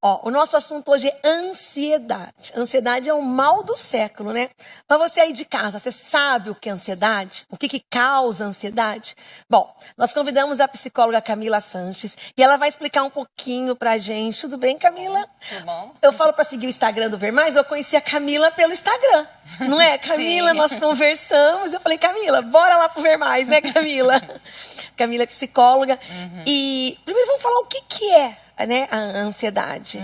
Ó, o nosso assunto hoje é ansiedade. Ansiedade é o mal do século, né? Mas você aí de casa, você sabe o que é ansiedade? O que causa ansiedade? Bom, nós convidamos a psicóloga Camila Sanches e ela vai explicar um pouquinho pra gente. Tudo bem, Camila? Tudo bom. Eu falo pra seguir o Instagram do Ver Mais, eu conheci a Camila pelo Instagram, não é? Camila, nós conversamos, eu falei, Camila, bora lá pro Ver Mais, né, Camila? Camila é psicóloga. E primeiro vamos falar o que é, né, a ansiedade.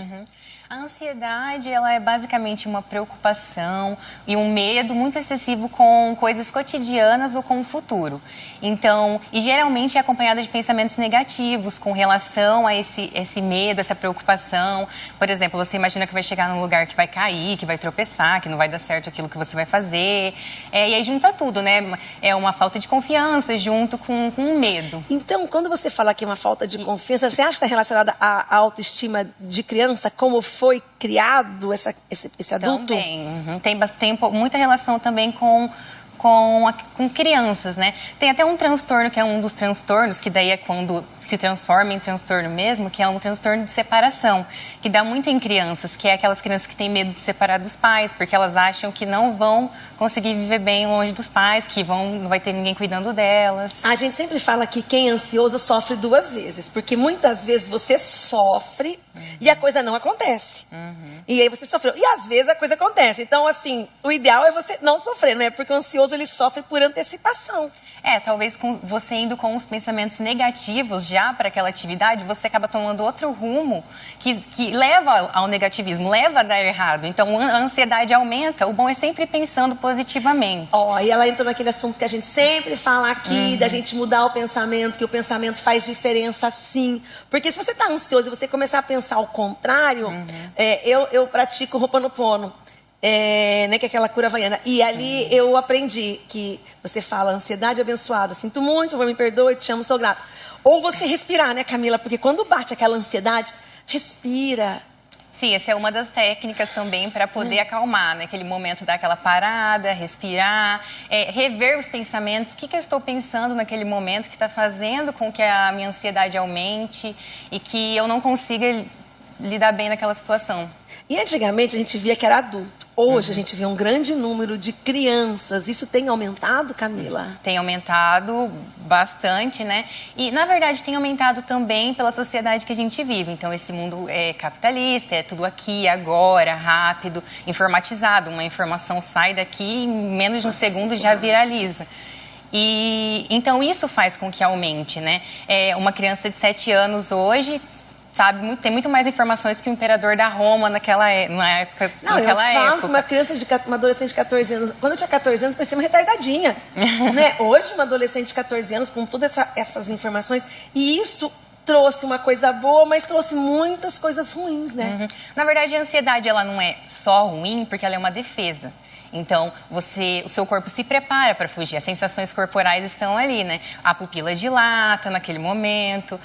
A ansiedade, ela é basicamente uma preocupação e um medo muito excessivo com coisas cotidianas ou com o futuro. Então, e geralmente é acompanhada de pensamentos negativos com relação a esse medo, essa preocupação. Por exemplo, você imagina que vai chegar num lugar que vai cair, que vai tropeçar, que não vai dar certo aquilo que você vai fazer. E aí junta tudo, né? É uma falta de confiança junto com um medo. Então, quando você fala que é uma falta de confiança, você acha que está relacionada à autoestima de criança, como foi criado esse adulto? Também. Tem muita relação também com crianças, né? Tem até um transtorno, que é um dos transtornos, que daí é quando se transforma em transtorno mesmo, que é um transtorno de separação, que dá muito em crianças, que é aquelas crianças que têm medo de separar dos pais, porque elas acham que não vão conseguir viver bem longe dos pais, que não vai ter ninguém cuidando delas. A gente sempre fala que quem é ansioso sofre duas vezes, porque muitas vezes você sofre e a coisa não acontece. E aí você sofreu. E às vezes a coisa acontece. Então, assim, o ideal é você não sofrer, né? Porque o ansioso, ele sofre por antecipação. Talvez você indo com os pensamentos negativos já para aquela atividade, você acaba tomando outro rumo que leva ao negativismo, leva a dar errado. Então, a ansiedade aumenta. O bom é sempre pensando positivamente. E ela entra naquele assunto que a gente sempre fala aqui, da gente mudar o pensamento, que o pensamento faz diferença sim. Porque se você está ansioso e você começar a pensar ao contrário, eu pratico Ho'oponopono. Né, que é aquela cura havaiana. E ali eu aprendi que você fala ansiedade abençoada, sinto muito, me perdoe, te amo, sou grato. Ou você respirar, né, Camila? Porque quando bate aquela ansiedade, respira. Sim, essa é uma das técnicas também para poder acalmar, né? Aquele momento dar aquela parada, respirar, rever os pensamentos. O que eu estou pensando naquele momento que está fazendo com que a minha ansiedade aumente e que eu não consiga lidar bem naquela situação. E antigamente a gente via que era adulto. Hoje a gente vê um grande número de crianças. Isso tem aumentado, Camila? Tem aumentado bastante, né? E, na verdade, tem aumentado também pela sociedade que a gente vive. Então, esse mundo é capitalista, é tudo aqui, agora, rápido, informatizado. Uma informação sai daqui e em menos de um segundo já viraliza. E então, isso faz com que aumente, né? Uma criança de 7 anos hoje tem muito mais informações que o imperador da Roma naquela época. Não, eu falo que uma adolescente de 14 anos, quando eu tinha 14 anos, parecia uma retardadinha. Né? Hoje, uma adolescente de 14 anos, com todas essas informações, e isso trouxe uma coisa boa, mas trouxe muitas coisas ruins, né? Na verdade, a ansiedade, ela não é só ruim, porque ela é uma defesa. Então, o seu corpo se prepara para fugir. As sensações corporais estão ali, né? A pupila dilata naquele momento,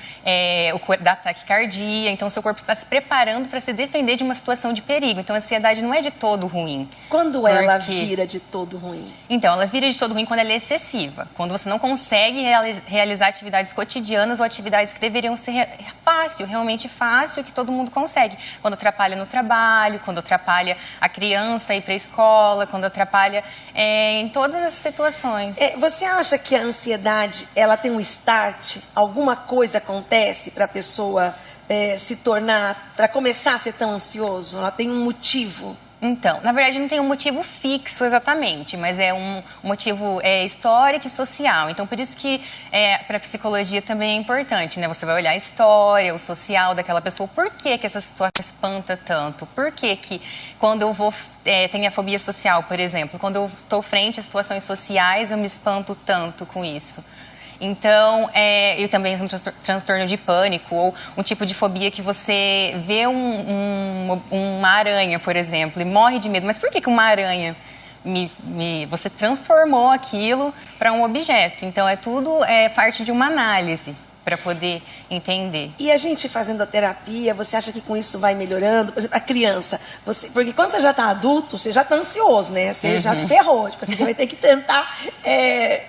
dá taquicardia. Então, o seu corpo está se preparando para se defender de uma situação de perigo. Então, a ansiedade não é de todo ruim. Quando ela vira de todo ruim? Então, ela vira de todo ruim quando ela é excessiva. Quando você não consegue realizar atividades cotidianas ou atividades que deveriam ser realmente fácil, que todo mundo consegue. Quando atrapalha no trabalho, quando atrapalha a criança ir para a escola, quando atrapalha em todas as situações. Você acha que a ansiedade, ela tem um start? Alguma coisa acontece para a pessoa para começar a ser tão ansioso? Ela tem um motivo? Então, na verdade não tem um motivo fixo exatamente, mas é um motivo histórico e social. Então, por isso que para a psicologia também é importante, né? Você vai olhar a história, o social daquela pessoa. Por que essa situação espanta tanto? Por que quando eu vou... tem a fobia social, por exemplo. Quando eu estou frente a situações sociais, eu me espanto tanto com isso. Então, eu também um transtorno de pânico ou um tipo de fobia que você vê uma aranha, por exemplo, e morre de medo. Mas por que uma aranha você transformou aquilo para um objeto? Então, tudo parte de uma análise para poder entender. E a gente fazendo a terapia, você acha que com isso vai melhorando? Por exemplo, a criança, porque quando você já está adulto, você já está ansioso, né? Você já se ferrou, tipo, você vai ter que tentar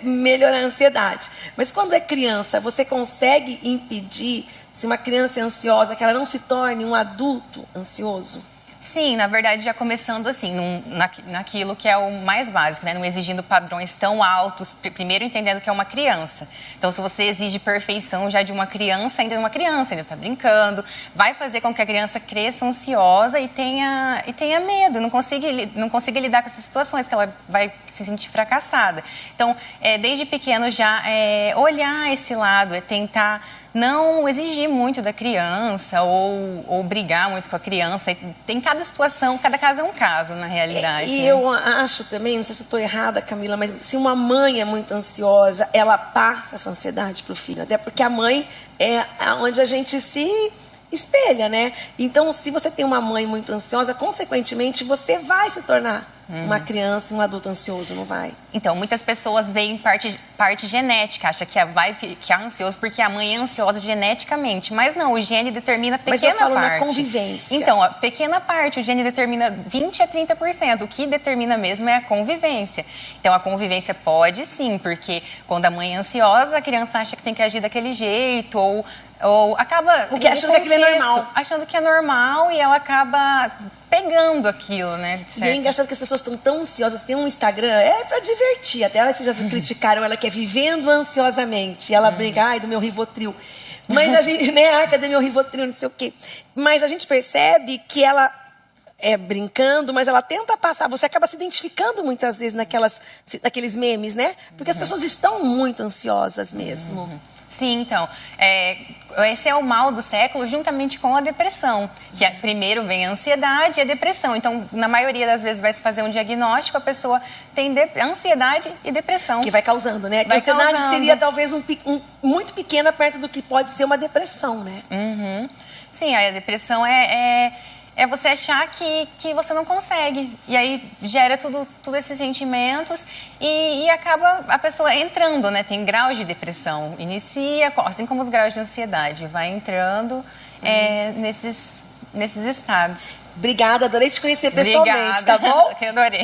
melhorar a ansiedade. Mas quando é criança, você consegue impedir, se uma criança é ansiosa, que ela não se torne um adulto ansioso? Sim, na verdade, já começando assim, naquilo que é o mais básico, né? Não exigindo padrões tão altos, primeiro entendendo que é uma criança. Então, se você exige perfeição já de uma criança, ainda é uma criança, ainda está brincando, vai fazer com que a criança cresça ansiosa e tenha medo, não consiga lidar com essas situações, que ela vai se sentir fracassada. Então, desde pequeno já olhar esse lado, tentar não exigir muito da criança ou brigar muito com a criança. Tem cada situação, cada caso é um caso, na realidade. E eu acho também, não sei se eu estou errada, Camila, mas se uma mãe é muito ansiosa, ela passa essa ansiedade para o filho. Até porque a mãe é onde a gente se espelha, né? Então, se você tem uma mãe muito ansiosa, consequentemente, você vai se tornar uma criança e um adulto ansioso, não vai? Então, muitas pessoas veem parte genética, acham que é ansioso porque a mãe é ansiosa geneticamente. Mas não, o gene determina pequena parte. Mas eu falo na convivência. Então, a pequena parte, o gene determina 20% a 30%. O que determina mesmo é a convivência. Então, a convivência pode sim, porque quando a mãe é ansiosa, a criança acha que tem que agir daquele jeito, ou acaba... Porque achando que aquilo é normal. Achando que é normal e ela acaba pegando aquilo, né? E é engraçado que as pessoas estão tão ansiosas. Tem um Instagram, pra divertir. Até elas já se criticaram, ela que é vivendo ansiosamente. E ela brinca, ai, do meu Rivotril. Mas a gente, né, a cadê meu Rivotril, não sei o quê. Mas a gente percebe que ela brincando, mas ela tenta passar. Você acaba se identificando muitas vezes naqueles memes, né? Porque as pessoas estão muito ansiosas mesmo. Sim, então, esse é o mal do século juntamente com a depressão, que primeiro vem a ansiedade e a depressão. Então, na maioria das vezes vai se fazer um diagnóstico, a pessoa tem ansiedade e depressão. Que vai causando, né? Que a ansiedade seria talvez muito pequena perto do que pode ser uma depressão, né? Sim, a depressão é você achar que você não consegue. E aí gera tudo esses sentimentos e acaba a pessoa entrando, né? Tem graus de depressão. Inicia, assim como os graus de ansiedade. Vai entrando nesses estados. Obrigada, adorei te conhecer pessoalmente, Obrigada. tá bom? Eu adorei.